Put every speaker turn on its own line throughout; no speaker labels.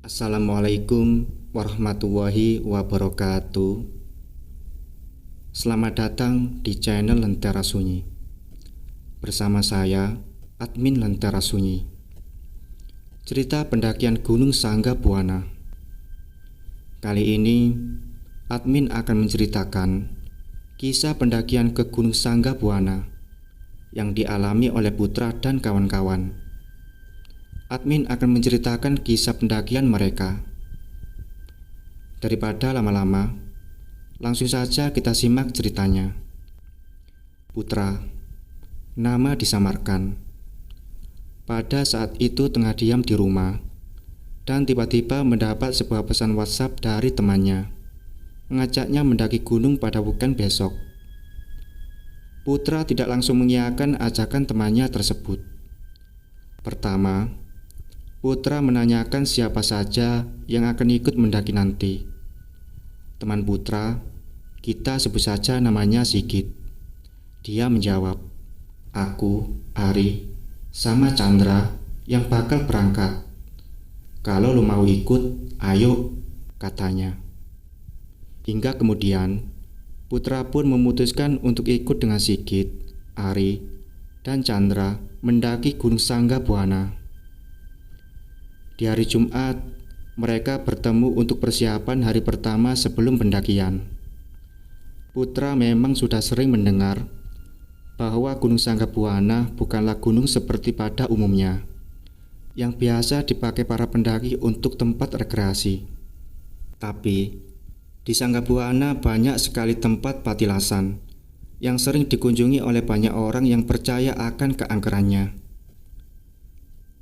Assalamualaikum warahmatullahi wabarakatuh. Selamat datang di channel Lentera Sunyi. Bersama saya, admin Lentera Sunyi. Cerita pendakian Gunung Sangga Buana. Kali ini, admin akan menceritakan kisah pendakian ke Gunung Sangga Buana yang dialami oleh Putra dan kawan-kawan. Admin akan menceritakan kisah pendakian mereka. Daripada lama-lama, langsung saja kita simak ceritanya. Putra, nama disamarkan. Pada saat itu tengah diam di rumah, dan tiba-tiba mendapat sebuah pesan WhatsApp dari temannya, mengajaknya mendaki gunung pada weekend besok. Putra tidak langsung mengiyakan ajakan temannya tersebut. Pertama, Putra menanyakan siapa saja yang akan ikut mendaki nanti. Teman Putra, kita sebut saja namanya Sigit. Dia menjawab, "Aku, Ari, sama Chandra yang bakal berangkat. Kalau lo mau ikut, ayo," katanya. Hingga kemudian, Putra pun memutuskan untuk ikut dengan Sigit, Ari, dan Chandra mendaki Gunung Sangga Buana. Di hari Jumat, mereka bertemu untuk persiapan hari pertama sebelum pendakian. Putra memang sudah sering mendengar bahwa Gunung Sangga Buana bukanlah gunung seperti pada umumnya, yang biasa dipakai para pendaki untuk tempat rekreasi. Tapi, di Sangga Buana banyak sekali tempat patilasan yang sering dikunjungi oleh banyak orang yang percaya akan keangkerannya.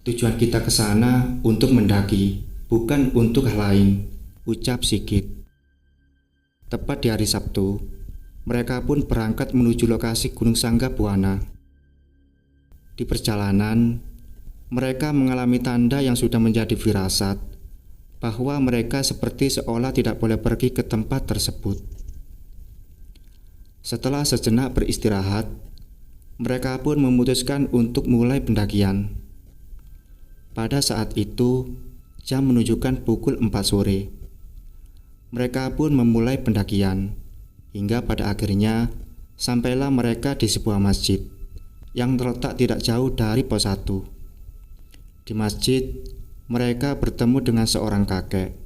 "Tujuan kita ke sana untuk mendaki, bukan untuk hal lain," ucap Sigit. Tepat di hari Sabtu, mereka pun berangkat menuju lokasi Gunung Sangga Buana. Di perjalanan, mereka mengalami tanda yang sudah menjadi firasat bahwa mereka seperti seolah tidak boleh pergi ke tempat tersebut. Setelah sejenak beristirahat, mereka pun memutuskan untuk mulai pendakian. Pada saat itu, jam menunjukkan pukul 4 sore. Mereka pun memulai pendakian, hingga pada akhirnya sampailah mereka di sebuah masjid yang terletak tidak jauh dari pos 1. Di masjid, mereka bertemu dengan seorang kakek,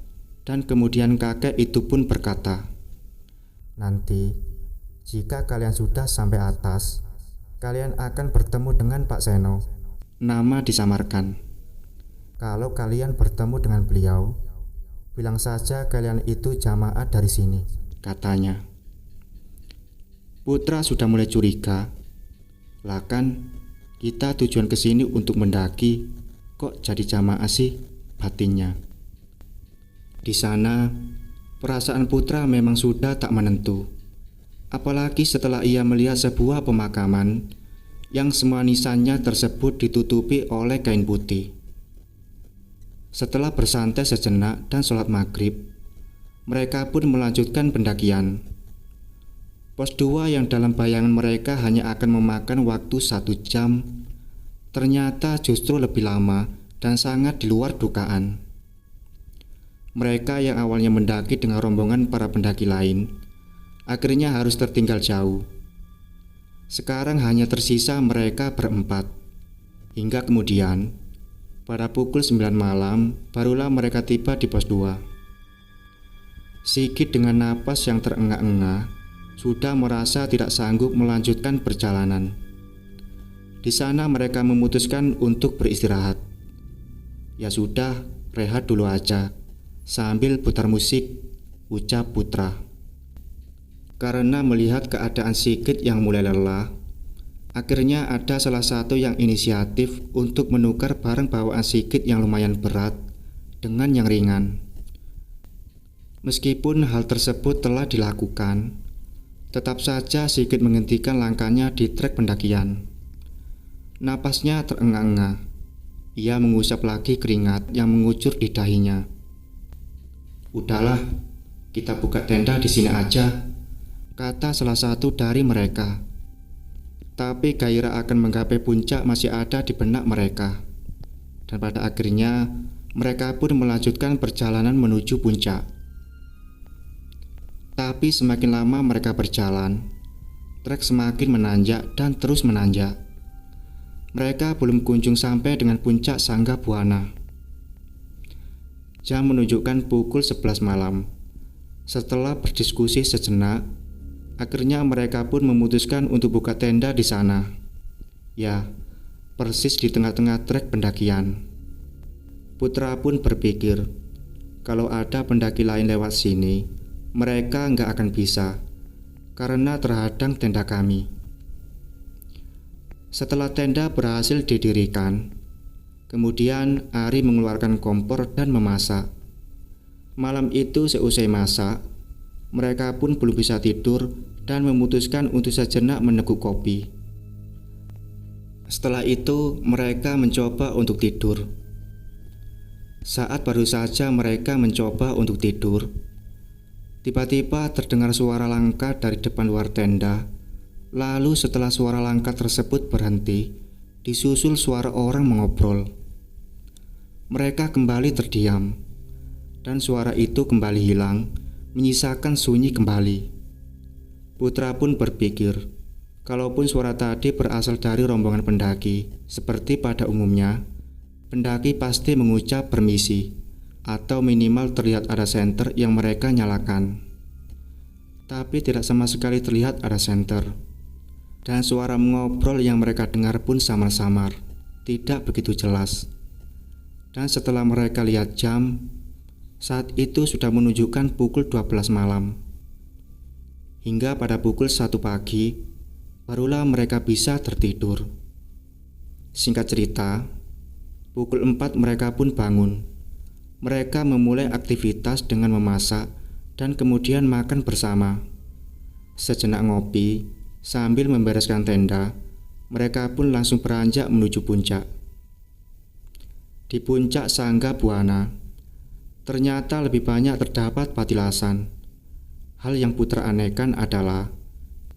dan kemudian kakek itu pun berkata, "Nanti, jika kalian sudah sampai atas, kalian akan bertemu dengan Pak Seno." Nama disamarkan. "Kalau kalian bertemu dengan beliau, bilang saja kalian itu jamaah dari sini," katanya. Putra sudah mulai curiga. "Lah kan, kita tujuan ke sini untuk mendaki, kok jadi jamaah sih?" batinnya. Di sana, perasaan Putra memang sudah tak menentu. Apalagi setelah ia melihat sebuah pemakaman yang semua nisannya tersebut ditutupi oleh kain putih. Setelah bersantai sejenak dan sholat maghrib, mereka pun melanjutkan pendakian. Pos 2 yang dalam bayangan mereka hanya akan memakan waktu 1 jam, ternyata justru lebih lama dan sangat di luar dugaan. Mereka yang awalnya mendaki dengan rombongan para pendaki lain, akhirnya harus tertinggal jauh. Sekarang hanya tersisa mereka berempat. Hingga kemudian, pada pukul 9 malam, barulah mereka tiba di pos 2. Sigit dengan napas yang terengah-engah sudah merasa tidak sanggup melanjutkan perjalanan. Di sana mereka memutuskan untuk beristirahat. "Ya sudah, rehat dulu aja, sambil putar musik," ucap Putra. Karena melihat keadaan Sigit yang mulai lelah, akhirnya ada salah satu yang inisiatif untuk menukar barang bawaan Sigit yang lumayan berat dengan yang ringan. Meskipun hal tersebut telah dilakukan, tetap saja Sigit menghentikan langkahnya di trek pendakian. Napasnya terengah-engah. Ia mengusap lagi keringat yang mengucur di dahinya. "Udahlah, kita buka tenda di sini aja," kata salah satu dari mereka. Tapi gairah akan menggapai puncak masih ada di benak mereka. Dan pada akhirnya mereka pun melanjutkan perjalanan menuju puncak. Tapi semakin lama mereka berjalan, trek semakin menanjak dan terus menanjak. Mereka belum kunjung sampai dengan puncak Sangga Buana. Jam menunjukkan pukul 11 malam. Setelah berdiskusi sejenak, akhirnya mereka pun memutuskan untuk buka tenda di sana. Ya, persis di tengah-tengah trek pendakian. Putra pun berpikir, kalau ada pendaki lain lewat sini, mereka nggak akan bisa, karena terhadang tenda kami. Setelah tenda berhasil didirikan, kemudian Ari mengeluarkan kompor dan memasak. Malam itu seusai masak, mereka pun belum bisa tidur dan memutuskan untuk sejenak meneguk kopi. Setelah itu, mereka mencoba untuk tidur. Saat baru saja mereka mencoba untuk tidur, tiba-tiba terdengar suara langkah dari depan luar tenda. Lalu setelah suara langkah tersebut berhenti, disusul suara orang mengobrol. Mereka kembali terdiam, dan suara itu kembali hilang, menyisakan sunyi kembali. Putra pun berpikir, kalaupun suara tadi berasal dari rombongan pendaki, seperti pada umumnya, pendaki pasti mengucap permisi, atau minimal terlihat ada senter yang mereka nyalakan. Tapi tidak sama sekali terlihat ada senter. Dan suara mengobrol yang mereka dengar pun samar-samar, tidak begitu jelas. Dan setelah mereka lihat jam, saat itu sudah menunjukkan pukul 12 malam. Hingga pada pukul 1 pagi, barulah mereka bisa tertidur. Singkat cerita, pukul 4 mereka pun bangun. Mereka memulai aktivitas dengan memasak dan kemudian makan bersama. Sejenak ngopi, sambil membereskan tenda, mereka pun langsung beranjak menuju puncak. Di puncak Sangga Buana, ternyata lebih banyak terdapat patilasan. Hal yang Putra anehkan adalah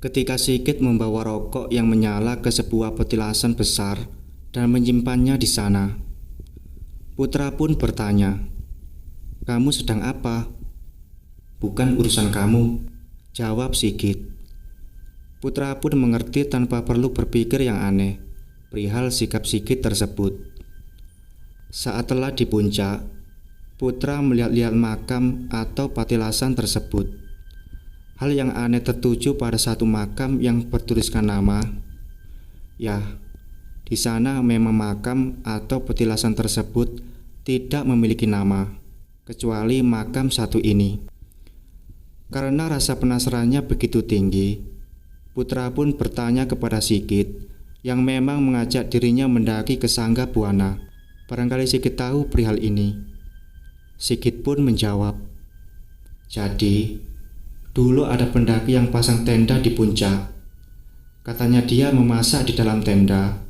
ketika Sigit membawa rokok yang menyala ke sebuah petilasan besar dan menyimpannya di sana. Putra pun bertanya, "Kamu sedang apa?" "Bukan urusan kamu," jawab Sigit. Putra pun mengerti tanpa perlu berpikir yang aneh perihal sikap Sigit tersebut. Saat telah di puncak, Putra melihat-lihat makam atau patilasan tersebut. Hal yang aneh tertuju pada satu makam yang bertuliskan nama. Ya, di sana memang makam atau petilasan tersebut tidak memiliki nama, kecuali makam satu ini. Karena rasa penasarannya begitu tinggi, Putra pun bertanya kepada Sigit yang memang mengajak dirinya mendaki ke Sangga Buana. Barangkali Sigit tahu perihal ini. Sigit pun menjawab, "Jadi, dulu ada pendaki yang pasang tenda di puncak. Katanya dia memasak di dalam tenda.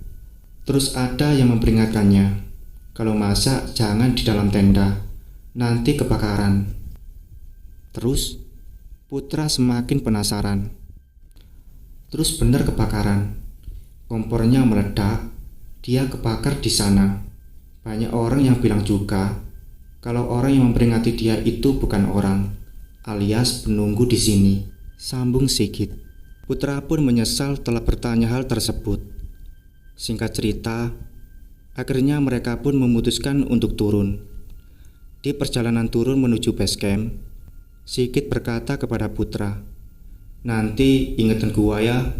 Terus ada yang memperingatkannya, kalau masak jangan di dalam tenda, nanti kebakaran." Terus, Putra semakin penasaran. Terus benar kebakaran. Kompornya meledak, dia kebakar di sana. Banyak orang yang bilang juga kalau orang yang memperingati dia itu bukan orang, alias penunggu di sini, sambung Sigit. Putra pun menyesal telah bertanya hal tersebut. Singkat cerita, akhirnya mereka pun memutuskan untuk turun. Di perjalanan turun menuju base camp, Sigit berkata kepada Putra, "Nanti ingetin gua ya."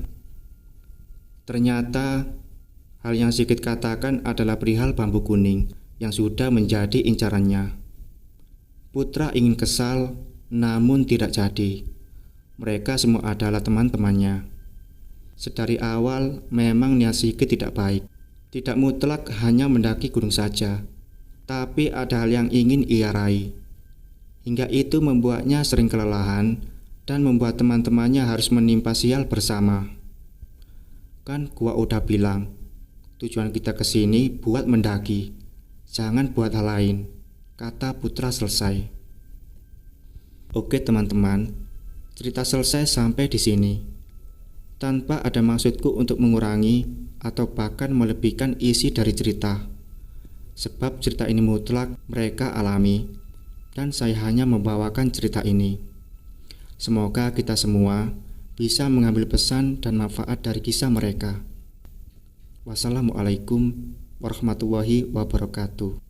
Ternyata hal yang Sigit katakan adalah perihal bambu kuning yang sudah menjadi incarannya. Putra ingin kesal, namun tidak jadi. Mereka semua adalah teman-temannya. Sedari awal memang niat Sigit tidak baik. Tidak mutlak hanya mendaki gunung saja, tapi ada hal yang ingin ia raih. Hingga itu membuatnya sering kelelahan dan membuat teman-temannya harus menimpa sial bersama. "Kan gua udah bilang, tujuan kita kesini buat mendaki, jangan buat hal lain," kata Putra selesai. Oke teman-teman, cerita selesai sampai di sini. Tanpa ada maksudku untuk mengurangi atau bahkan melebihkan isi dari cerita. sebab cerita ini mutlak mereka alami, dan saya hanya membawakan cerita ini. Semoga kita semua bisa mengambil pesan dan manfaat dari kisah mereka. Wassalamualaikum warahmatullahi wabarakatuh.